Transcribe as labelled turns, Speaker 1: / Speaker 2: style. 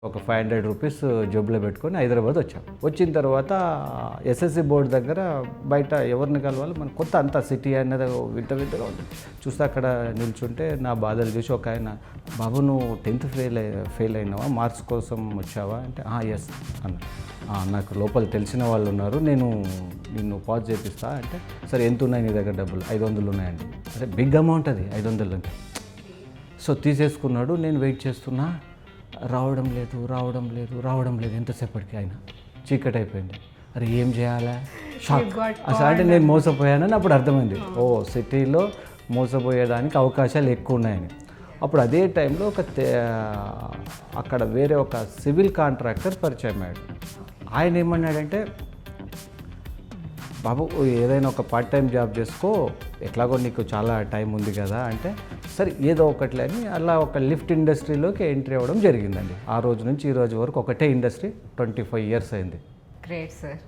Speaker 1: ఒక 500 రూపీస్ జేబులో పెట్టుకొని హైదరాబాద్ వచ్చాం. వచ్చిన తర్వాత ఎస్ఎస్సి బోర్డు దగ్గర బయట ఎవరిని కలవాలి, మన కొత్త అంతా సిటీ అనేది వింత వింతగా ఉంది. చూస్తే అక్కడ నిల్చుంటే నా బాధలు చూసి ఒక ఆయన, బాబు నువ్వు 10th ఫెయిల్ అయినావా, మార్క్స్ కోసం వచ్చావా అంటే ఎస్ అన్న. నాకు లోపల తెలిసిన వాళ్ళు ఉన్నారు, నేను నిన్ను పాజ్ చేపిస్తా అంటే, సరే ఎంత ఉన్నాయి నీ దగ్గర డబ్బులు? 500 ఉన్నాయండి. అరే బిగ్ అమౌంట్ అది 500 అంటే. సో తీసేసుకున్నాడు. నేను వెయిట్ చేస్తున్నా, రావడం లేదు ఎంతసేపటికి. ఆయన చీకటి అయిపోయింది. అరే ఏం చేయాలా, షాక్. అసలు అంటే నేను మోసపోయానని అప్పుడు అర్థమైంది. ఓ సిటీలో మోసపోయేదానికి అవకాశాలు ఎక్కువ ఉన్నాయని. అప్పుడు అదే టైంలో అక్కడ వేరే ఒక సివిల్ కాంట్రాక్టర్ పరిచయం అయ్యాడు. ఆయన ఏమన్నాడంటే, బాబు ఏదైనా ఒక పార్ట్ టైం జాబ్ చేసుకో, ఎట్లాగో నీకు చాలా టైం ఉంది కదా అంటే, సరే ఏదో ఒకట్లే అని అలా ఒక లిఫ్ట్ ఇండస్ట్రీలోకి ఎంట్రీ అవ్వడం జరిగిందండి. ఆ రోజు నుంచి ఈ రోజు వరకు ఒకటే ఇండస్ట్రీ, 25 years అయింది.
Speaker 2: Great sir.